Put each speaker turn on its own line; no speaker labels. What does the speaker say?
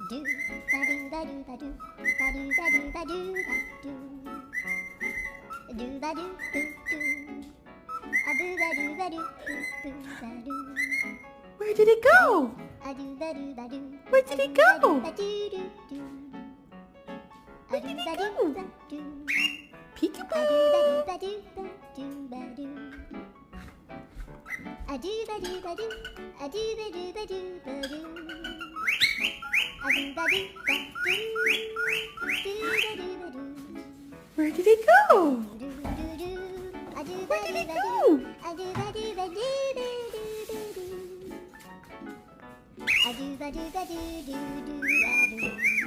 do ba do ba do ba do ba do ba do ba do ba do ba do do do a do ba do ba do do ba do.
Where did it go?
A do ba do ba do.
Where did it go?
Ba do do do.
Where did it go? Peekaboo.
A do ba do ba do. A do ba do ba do. A do ba do ba do ba do. A do ba do ba do. Do ba do ba do.
Where did it go?
Do do do. A do ba
Where
do
did it
ba
go?
do. A do ba do ba do do do do do. A do ba do ba do do do a do.